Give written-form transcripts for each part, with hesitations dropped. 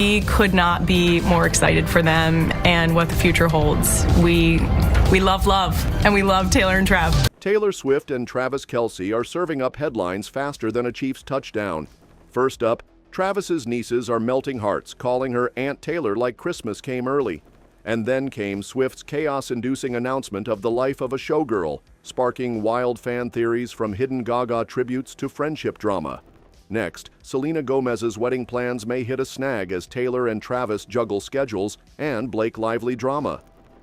We could not be more excited for them and what the future holds. We love and we love Taylor and Trav. Taylor Swift and Travis Kelce are serving up headlines faster than a Chiefs touchdown. First up, Travis's nieces are melting hearts, calling her Aunt Taylor like Christmas came early. And then came Swift's chaos-inducing announcement of the life of a showgirl, sparking wild fan theories from hidden Gaga tributes to friendship drama. Next, Selena Gomez's wedding plans may hit a snag as Taylor and Travis juggle schedules and Blake Lively drama.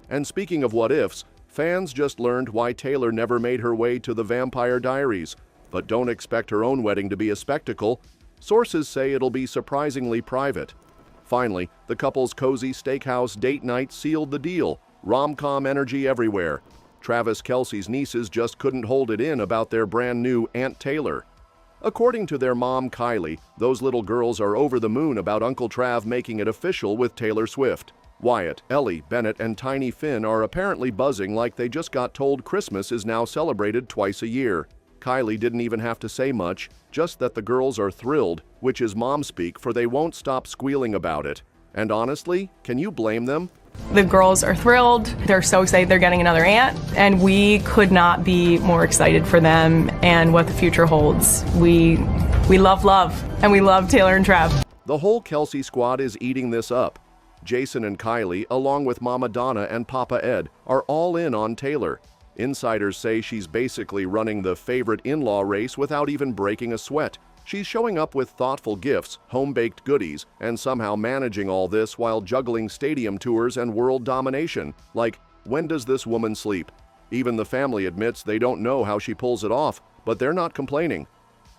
And speaking of what-ifs, fans just learned why Taylor never made her way to the Vampire Diaries, but don't expect her own wedding to be a spectacle. Sources say it'll be surprisingly private. Finally, the couple's cozy steakhouse date night sealed the deal. Rom-com energy everywhere. Travis Kelce's nieces just couldn't hold it in about their brand new Aunt Taylor. According to their mom, Kylie, those little girls are over the moon about Uncle Trav making it official with Taylor Swift. Wyatt, Ellie, Bennett, and tiny Finn are apparently buzzing like they just got told Christmas is now celebrated twice a year. Kylie didn't even have to say much, just that the girls are thrilled, which is mom speak, for they won't stop squealing about it. And honestly, can you blame them? The girls are thrilled. They're so excited they're getting another aunt, and we could not be more excited for them and what the future holds. We love and we love Taylor and Trav. The whole Kelce squad is eating this up. Jason and Kylie, along with Mama Donna and Papa Ed, are all in on Taylor. Insiders say she's basically running the favorite in-law race without even breaking a sweat. She's showing up with thoughtful gifts, home-baked goodies, and somehow managing all this while juggling stadium tours and world domination. Like, when does this woman sleep? Even the family admits they don't know how she pulls it off, but they're not complaining.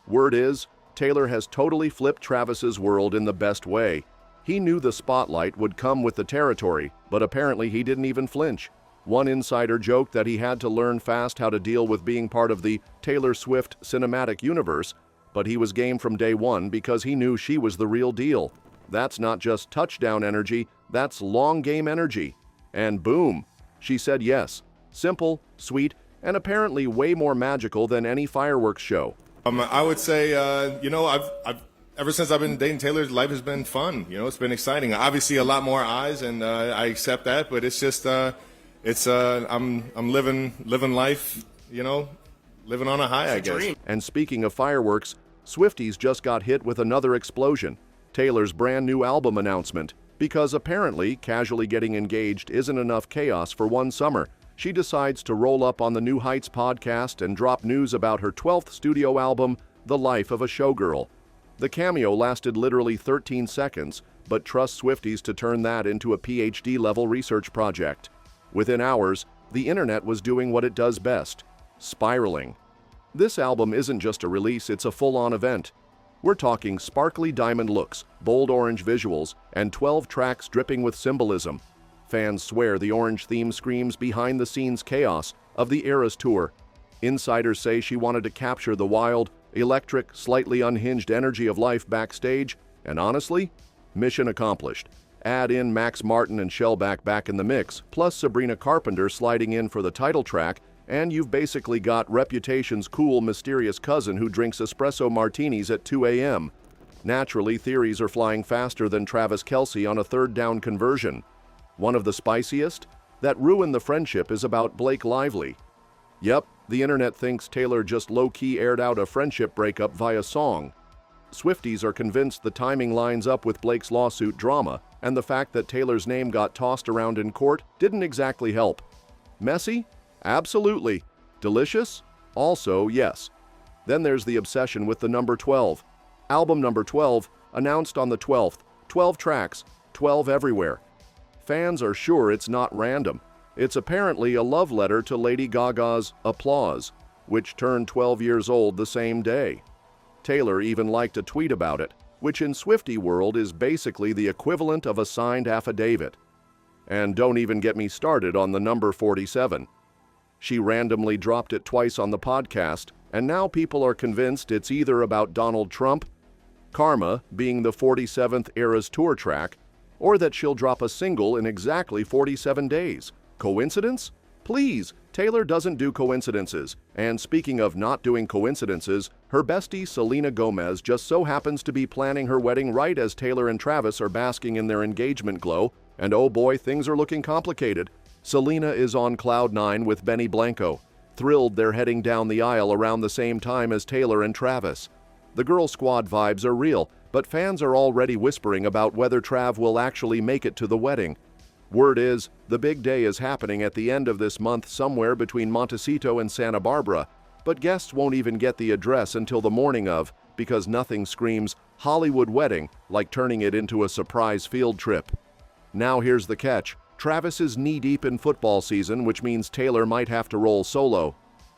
Word is, Taylor has totally flipped Travis's world in the best way. He knew the spotlight would come with the territory, but apparently he didn't even flinch. One insider joked that he had to learn fast how to deal with being part of the Taylor Swift cinematic universe, but he was game from day one because he knew she was the real deal. That's not just touchdown energy, that's long game energy. And boom, she said yes. Simple, sweet, and apparently way more magical than any fireworks show. I would say, I've ever since I've been dating Taylor, life has been fun. It's been exciting. Obviously, a lot more eyes, and I accept that. But it's just, I'm living life, living on a high, I guess. And speaking of fireworks, Swifties just got hit with another explosion. Taylor's brand new album announcement. Because apparently, casually getting engaged isn't enough chaos for one summer. She decides to roll up on the New Heights podcast and drop news about her 12th studio album, The Life of a Showgirl. The cameo lasted literally 13 seconds, but trust Swifties to turn that into a PhD-level research project. Within hours, the internet was doing what it does best, spiraling. This album isn't just a release, it's a full-on event. We're talking sparkly diamond looks, bold orange visuals, and 12 tracks dripping with symbolism. Fans swear the orange theme screams behind-the-scenes chaos of the Eras tour. Insiders say she wanted to capture the wild, electric, slightly unhinged energy of life backstage, and honestly, mission accomplished. Add in Max Martin and Shellback back in the mix, plus Sabrina Carpenter sliding in for the title track, and you've basically got Reputation's cool, mysterious cousin who drinks espresso martinis at 2 a.m. Naturally, theories are flying faster than Travis Kelce on a third down conversion. One of the spiciest? That ruined the friendship is about Blake Lively. Yep, the internet thinks Taylor just low-key aired out a friendship breakup via song. Swifties are convinced the timing lines up with Blake's lawsuit drama, and the fact that Taylor's name got tossed around in court didn't exactly help. Messy? Absolutely. Delicious? Also, yes. Then there's the obsession with the number 12. Album number 12, announced on the 12th. 12 tracks, 12 everywhere. Fans are sure it's not random. It's apparently a love letter to Lady Gaga's Applause, which turned 12 years old the same day. Taylor even liked a tweet about it, which in Swiftie world is basically the equivalent of a signed affidavit. And don't even get me started on the number 47. She randomly dropped it twice on the podcast, and now people are convinced it's either about Donald Trump, Karma being the 47th Eras tour track, or that she'll drop a single in exactly 47 days. Coincidence? Please, Taylor doesn't do coincidences, and speaking of not doing coincidences, her bestie Selena Gomez just so happens to be planning her wedding right as Taylor and Travis are basking in their engagement glow, and oh boy, things are looking complicated. Selena is on cloud nine with Benny Blanco, thrilled they're heading down the aisle around the same time as Taylor and Travis. The Girl Squad vibes are real, but fans are already whispering about whether Trav will actually make it to the wedding. Word is, the big day is happening at the end of this month somewhere between Montecito and Santa Barbara, but guests won't even get the address until the morning of, because nothing screams Hollywood wedding like turning it into a surprise field trip. Now here's the catch. Travis is knee-deep in football season, which means Taylor might have to roll solo.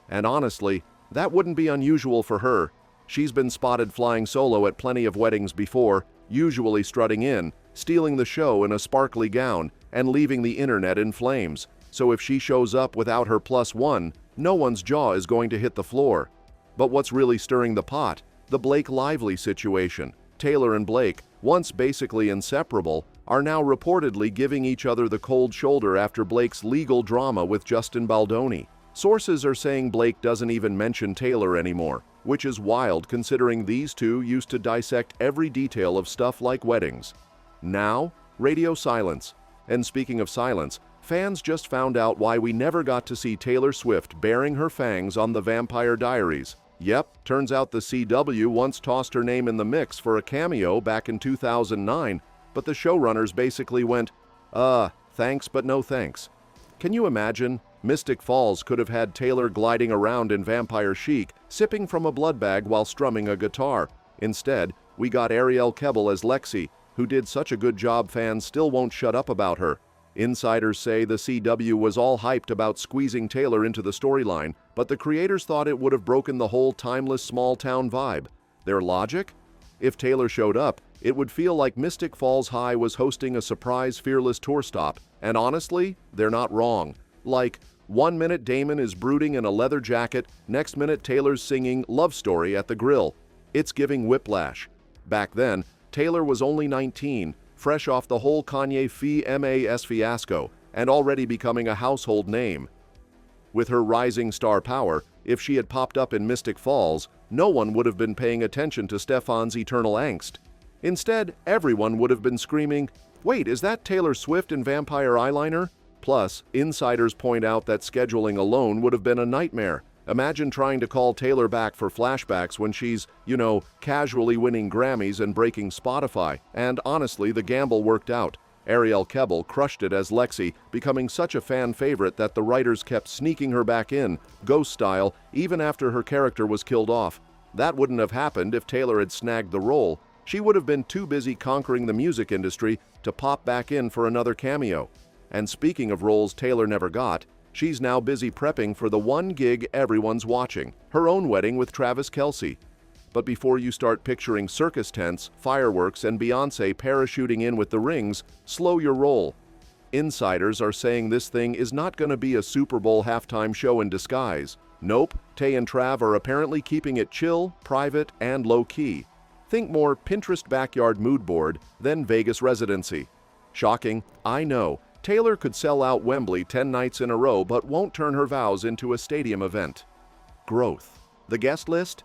And honestly, that wouldn't be unusual for her. She's been spotted flying solo at plenty of weddings before, usually strutting in, stealing the show in a sparkly gown, and leaving the internet in flames. So if she shows up without her +1, no one's jaw is going to hit the floor. But what's really stirring the pot? The Blake Lively situation. Taylor and Blake, once basically inseparable, are now reportedly giving each other the cold shoulder after Blake's legal drama with Justin Baldoni. Sources are saying Blake doesn't even mention Taylor anymore, which is wild considering these two used to dissect every detail of stuff like weddings. Now, radio silence. And speaking of silence, fans just found out why we never got to see Taylor Swift baring her fangs on the Vampire Diaries. Yep, turns out the CW once tossed her name in the mix for a cameo back in 2009, but the showrunners basically went, thanks but no thanks. Can you imagine? Mystic Falls could have had Taylor gliding around in vampire chic, sipping from a blood bag while strumming a guitar. Instead, we got Ariel Kebble as Lexi, who did such a good job fans still won't shut up about her. Insiders say the CW was all hyped about squeezing Taylor into the storyline, but the creators thought it would have broken the whole timeless small-town vibe. Their logic? If Taylor showed up, it would feel like Mystic Falls High was hosting a surprise Fearless tour stop, and honestly, they're not wrong. Like, 1 minute Damon is brooding in a leather jacket, next minute Taylor's singing Love Story at the grill. It's giving whiplash. Back then, Taylor was only 19, fresh off the whole Kanye FMAS fiasco, and already becoming a household name. With her rising star power, if she had popped up in Mystic Falls, no one would have been paying attention to Stefan's eternal angst. Instead, everyone would have been screaming, "Wait, is that Taylor Swift in vampire eyeliner?" Plus, insiders point out that scheduling alone would have been a nightmare. Imagine trying to call Taylor back for flashbacks when she's, casually winning Grammys and breaking Spotify. And honestly, the gamble worked out. Ariel Kebble crushed it as Lexi, becoming such a fan favorite that the writers kept sneaking her back in, ghost style, even after her character was killed off. That wouldn't have happened if Taylor had snagged the role. She would have been too busy conquering the music industry to pop back in for another cameo. And speaking of roles Taylor never got, she's now busy prepping for the one gig everyone's watching, her own wedding with Travis Kelce. But before you start picturing circus tents, fireworks, and Beyoncé parachuting in with the rings, slow your roll. Insiders are saying this thing is not going to be a Super Bowl halftime show in disguise. Nope, Tay and Trav are apparently keeping it chill, private, and low-key. Think more Pinterest backyard mood board than Vegas residency. Shocking, I know. Taylor could sell out Wembley 10 nights in a row but won't turn her vows into a stadium event. Growth. The guest list?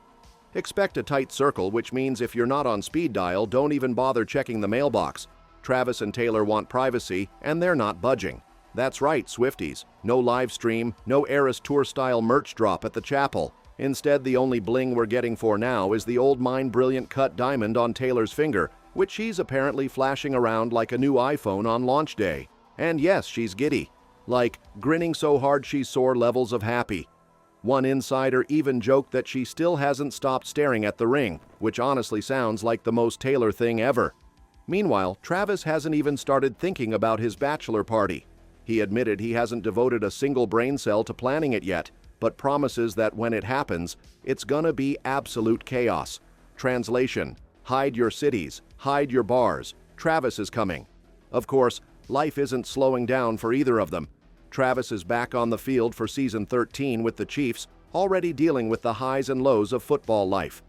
Expect a tight circle, which means if you're not on speed dial, don't even bother checking the mailbox. Travis and Taylor want privacy, and they're not budging. That's right, Swifties. No live stream, no Eras Tour-style merch drop at the chapel. Instead, the only bling we're getting for now is the old Mine Brilliant cut diamond on Taylor's finger, which she's apparently flashing around like a new iPhone on launch day. And yes, she's giddy. Like, grinning so hard she's sore levels of happy. One insider even joked that she still hasn't stopped staring at the ring, which honestly sounds like the most Taylor thing ever. Meanwhile, Travis hasn't even started thinking about his bachelor party. He admitted he hasn't devoted a single brain cell to planning it yet, but promises that when it happens, it's gonna be absolute chaos. Translation: hide your cities, hide your bars. Travis is coming. Of course, life isn't slowing down for either of them. Travis is back on the field for season 13 with the Chiefs, already dealing with the highs and lows of football life.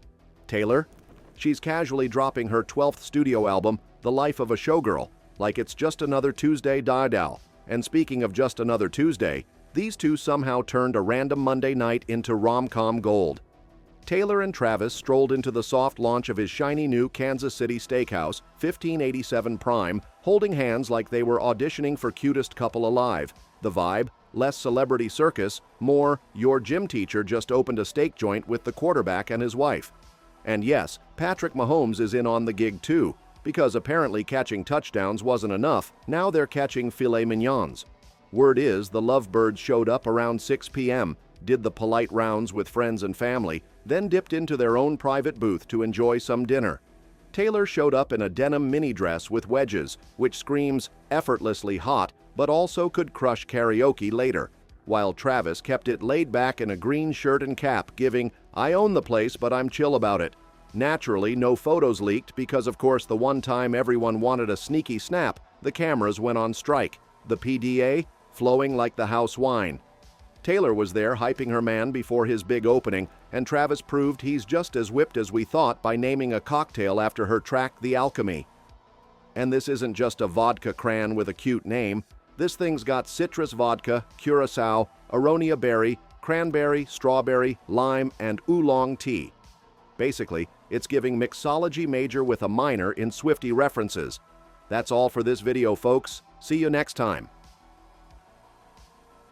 Taylor? She's casually dropping her 12th studio album, The Life of a Showgirl, like it's just another Tuesday dadaal. And speaking of just another Tuesday, these two somehow turned a random Monday night into rom-com gold. Taylor and Travis strolled into the soft launch of his shiny new Kansas City steakhouse, 1587 Prime, holding hands like they were auditioning for Cutest Couple Alive. The vibe? Less celebrity circus, more your gym teacher just opened a steak joint with the quarterback and his wife. And yes, Patrick Mahomes is in on the gig too, because apparently catching touchdowns wasn't enough, now they're catching filet mignons. Word is the lovebirds showed up around 6 p.m., did the polite rounds with friends and family, then dipped into their own private booth to enjoy some dinner. Taylor showed up in a denim mini dress with wedges, which screams effortlessly hot, but also could crush karaoke later, while Travis kept it laid back in a green shirt and cap, giving, "I own the place, but I'm chill about it." Naturally, no photos leaked because, of course, the one time everyone wanted a sneaky snap, the cameras went on strike. The PDA? Flowing like the house wine. Taylor was there hyping her man before his big opening, and Travis proved he's just as whipped as we thought by naming a cocktail after her track The Alchemy. And this isn't just a vodka cran with a cute name. This thing's got citrus vodka, curacao, aronia berry, cranberry, strawberry, lime, and oolong tea. Basically, it's giving mixology major with a minor in Swiftie references. That's all for this video, folks. See you next time.